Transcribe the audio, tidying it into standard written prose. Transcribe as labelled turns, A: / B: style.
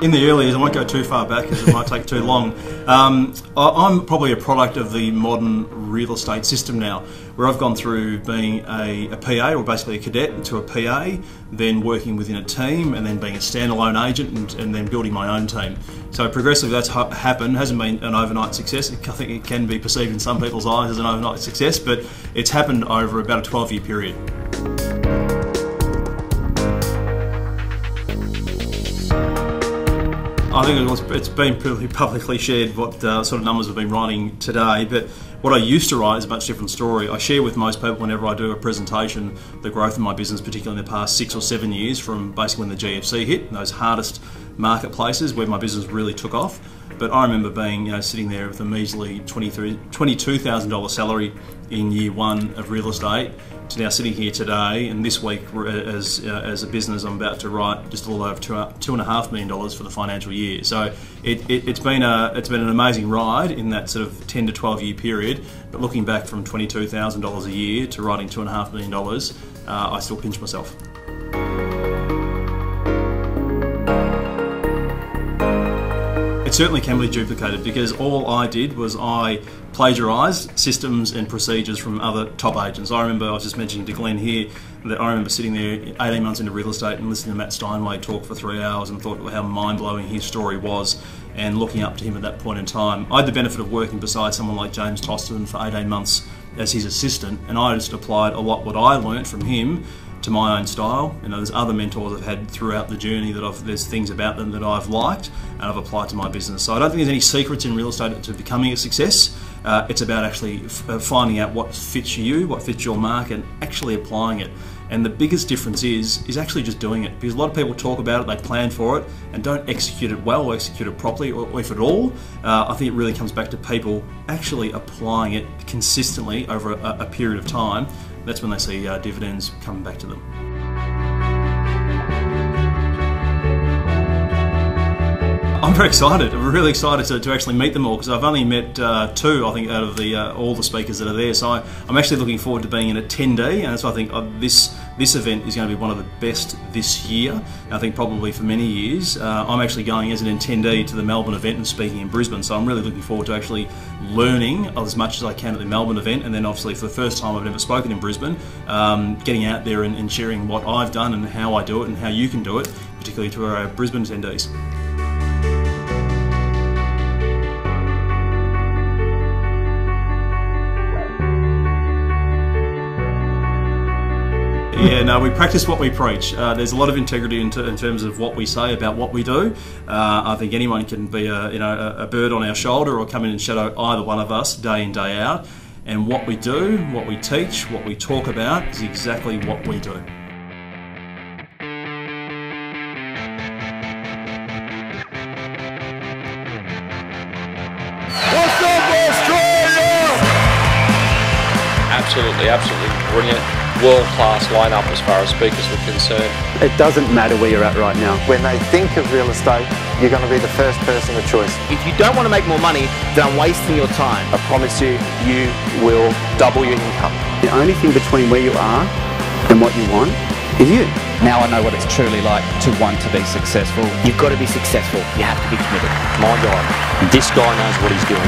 A: in the early years, I won't go too far back because it might take too long. I'm probably a product of the modern real estate system now, where I've gone through being a PA, or basically a cadet, to a PA, then working within a team, and then being a standalone agent, and then building my own team. So progressively that's happened. It hasn't been an overnight success. I think it can be perceived in some people's eyes as an overnight success, but it's happened over about a 12-year period. I think it's been pretty publicly shared what sort of numbers we've been writing today, but what I used to write is a much different story. I share with most people whenever I do a presentation the growth of my business, particularly in the past 6 or 7 years, from basically when the GFC hit, those hardest marketplaces where my business really took off. But I remember being sitting there with a measly $22,000 salary in year one of real estate, to now sitting here today, and this week as a business I'm about to write just a little over $2.5 million for the financial year. So it's been an amazing ride in that sort of 10 to 12 year period. But looking back from $22,000 a year to writing $2.5 million, I still pinch myself. It certainly can be duplicated, because all I did was I plagiarised systems and procedures from other top agents. I was just mentioning to Glenn here that I remember sitting there 18 months into real estate and listening to Matt Steinway talk for 3 hours and thought how mind-blowing his story was, and looking up to him at that point in time. I had the benefit of working beside someone like James Toston for 18 months as his assistant, and I just applied a lot what I learnt from him to my own style. There's other mentors I've had throughout the journey that there's things about them that I've liked and I've applied to my business. So I don't think there's any secrets in real estate to becoming a success. It's about actually finding out what fits you, what fits your market, and actually applying it. And the biggest difference is actually just doing it, because a lot of people talk about it, they plan for it, and don't execute it well or execute it properly, or if at all. I think it really comes back to people actually applying it consistently over a period of time. That's when they see dividends coming back to them. I'm very excited. I'm really excited to actually meet them all, because I've only met 2, I think, out of all the speakers that are there. So I'm actually looking forward to being an attendee, and so I think this event is going to be one of the best this year. And I think probably for many years. I'm actually going as an attendee to the Melbourne event and speaking in Brisbane. So I'm really looking forward to actually learning as much as I can at the Melbourne event, and then obviously for the first time I've never spoken in Brisbane, getting out there and sharing what I've done and how I do it and how you can do it, particularly to our Brisbane attendees. Yeah, no, we practice what we preach. There's a lot of integrity in terms of what we say about what we do. I think anyone can be a bird on our shoulder or come in and shadow either one of us day in, day out. And what we do, what we teach, what we talk about is exactly what we do.
B: What's up, Australia?
C: Absolutely brilliant. World-class lineup as far as speakers were concerned.
D: It doesn't matter where you're at right now.
E: When they think of real estate, you're going to be the first person of choice.
F: If you don't want to make more money, then I'm wasting your time.
E: I promise you, you will double your income.
D: The only thing between where you are and what you want is you.
G: Now I know what it's truly like to want to be successful.
F: You've got to be successful. You have to be committed.
C: My guy, this guy knows what he's doing.